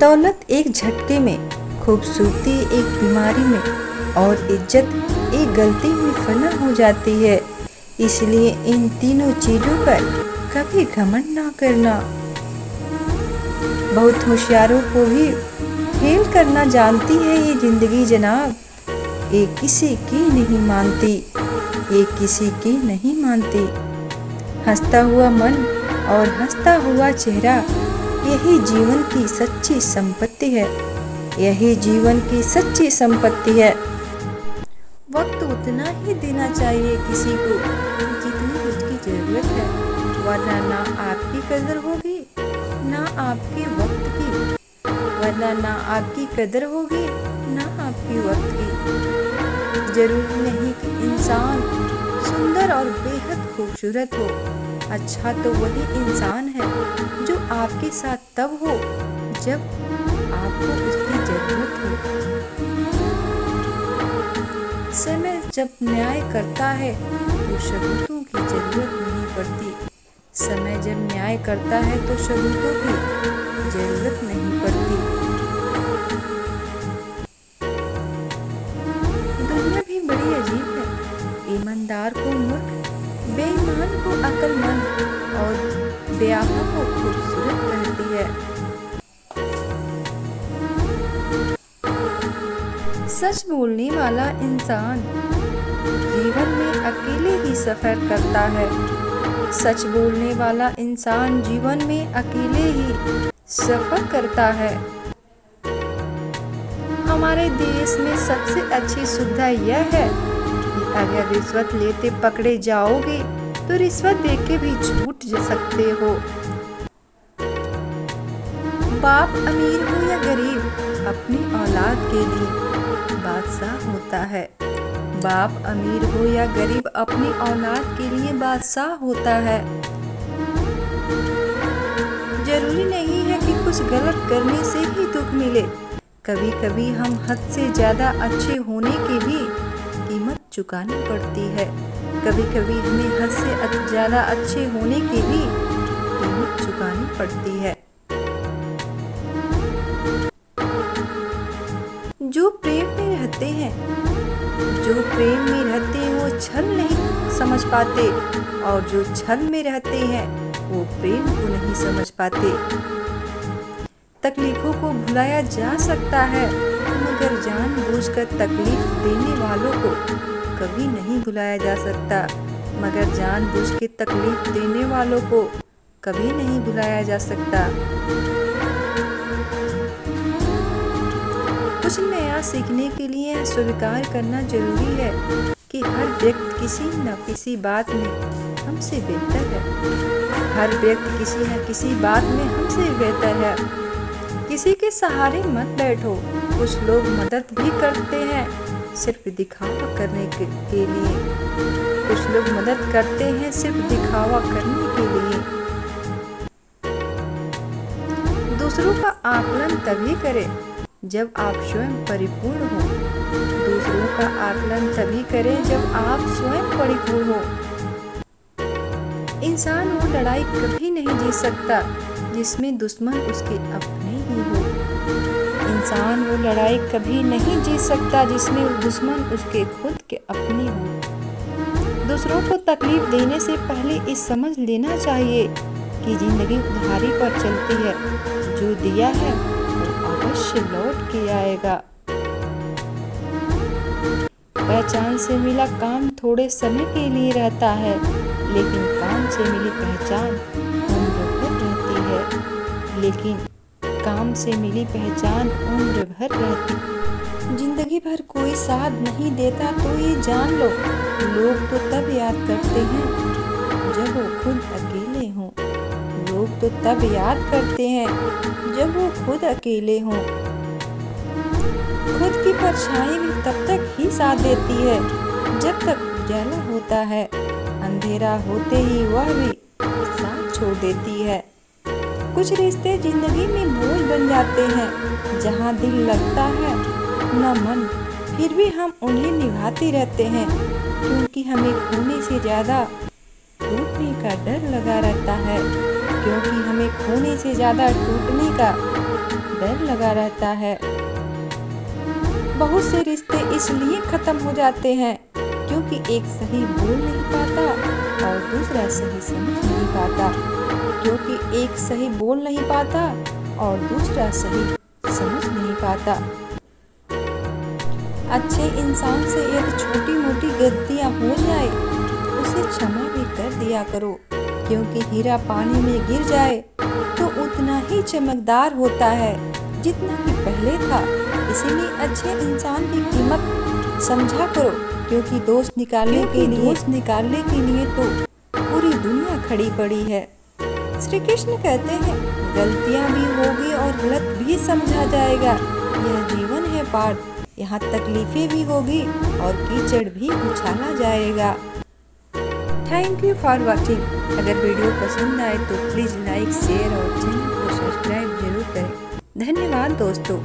दौलत एक झटके में, खूबसूरती एक बीमारी में और इज्जत एक गलती में फना हो जाती है। इसलिए इन तीनों चीज़ों पर कभी घमंड ना करना। बहुत होशियारों को भी फेल करना जानती है ये जिंदगी जनाब। ये किसी की नहीं मानती, ये किसी की नहीं मानती। हंसता हुआ मन और हंसता हुआ चेहरा, यही जीवन की सच्ची संपत्ति है, यही जीवन की सच्ची संपत्ति है। वक्त उतना ही देना चाहिए किसी को जितनी उसकी ज़रूरत है, वरना ना आपकी कदर होगी ना आपके वक्त की, वरना ना आपकी कदर होगी ना आपकी वक्त की। जरूरी नहीं कि इंसान सुंदर और बेहद खूबसूरत हो, अच्छा तो वही इंसान है जो आपके साथ तब हो जब आपको उसकी ज़रूरत हो। समय जब न्याय करता है तो सबूतों की ज़रूरत नहीं पड़ती। समय जब न्याय करता है तो सबूतों की ज़रूरत नहीं पड़ती। दुनिया भी बड़ी अजीब है। ईमानदार को मूर्ख, बेईमान को अक्लमंद और बेआक़ा को खूबसूरत कहती है। सच बोलने वाला इंसान जीवन में अकेले ही सफ़र करता है। सच बोलने वाला इंसान जीवन में अकेले ही सफ़र करता है। हमारे देश में सबसे अच्छी सुविधा यह है कि अगर रिश्वत लेते पकड़े जाओगे तो रिश्वत देके भी छूट सकते हो। बाप अमीर हो या गरीब, अपनी औलाद के लिए बादशाह होता है। बाप अमीर हो या गरीब, अपनी औलाद के लिए बादशाह होता है। जरूरी नहीं है कि कुछ गलत करने से ही दुख मिले। कभी कभी हम हद से ज़्यादा अच्छे होने की भी कीमत चुकानी पड़ती है। कभी कभी हमें हद से ज़्यादा अच्छे होने की भी कीमत चुकानी पड़ती है। जो प्रेम में रहते हैं, जो प्रेम में रहते हैं वो छल नहीं समझ पाते, और जो छल में रहते हैं वो प्रेम को नहीं समझ पाते। तकलीफ़ों को भुलाया जा सकता है, मगर जानबूझकर तकलीफ देने वालों को कभी नहीं भुलाया जा सकता। मगर जानबूझ के तकलीफ देने वालों को कभी नहीं भुलाया जा सकता। कुछ नया सीखने के लिए स्वीकार करना जरूरी है कि हर व्यक्ति किसी न किसी बात में हमसे बेहतर है। हर व्यक्ति किसी न किसी बात में हमसे बेहतर है। किसी के सहारे मत बैठो। कुछ लोग मदद भी करते हैं सिर्फ दिखावा करने के लिए। कुछ लोग मदद करते हैं सिर्फ दिखावा करने के लिए। दूसरों का आकलन तभी करें जब आप स्वयं परिपूर्ण हो। दूसरों का आकलन तभी करें जब आप स्वयं परिपूर्ण हो। इंसान वो लड़ाई कभी नहीं जीत सकता जिसमें दुश्मन उसके अपने ही हो। इंसान वो लड़ाई कभी नहीं जीत सकता जिसमें दुश्मन उसके खुद के अपने हो। दूसरों को तकलीफ देने से पहले इस समझ लेना चाहिए कि जिंदगी उधारी पर चलती है। जो दिया है अवश्य लौट के आएगा। पहचान से मिला काम थोड़े समय के लिए रहता है, लेकिन काम से मिली पहचान उम्र भर रहती है। लेकिन काम से मिली पहचान उम्र भर रहती। जिंदगी भर कोई साथ नहीं देता तो ये जान लो, लोग तो तब याद करते हैं जब वो खुद अकेले हों। लोग तो तब याद करते हैं जब वो खुद अकेले हों। खुद की परछाई भी तब तक ही साथ देती है जब तक उजाला होता है। अंधेरा होते ही वह भी साथ छोड़ देती है। कुछ रिश्ते जिंदगी में बोझ बन जाते हैं। जहाँ दिल लगता है न मन, फिर भी हम उन्हें निभाते रहते हैं, क्योंकि हमें खोने से ज़्यादा टूटने का डर लगा रहता है। क्योंकि हमें खोने से ज़्यादा टूटने का डर लगा रहता है। बहुत से रिश्ते इसलिए खत्म हो जाते हैं क्योंकि एक सही बोल नहीं पाता और दूसरा सही समझ नहीं पाता, क्योंकि एक सही बोल नहीं पाता और दूसरा सही समझ नहीं पाता। अच्छे इंसान से यदि छोटी मोटी गलतियां हो जाए उसे क्षमा भी कर दिया करो, क्योंकि हीरा पानी में गिर जाए तो उतना ही चमकदार होता है जितना कि पहले था। इसीलिए अच्छे इंसान की कीमत समझा करो, क्योंकि दोस्त निकालने के लिए तो पूरी दुनिया खड़ी पड़ी है। श्री कृष्ण कहते हैं गलतियां भी होगी और गलत भी समझा जाएगा, यह जीवन है पाठ, यहाँ तकलीफें भी होगी और कीचड़ भी उछाला जाएगा। Thank you for watching. अगर वीडियो पसंद आए तो प्लीज़ लाइक, शेयर और चैनल को सब्सक्राइब जरूर करें। धन्यवाद दोस्तों।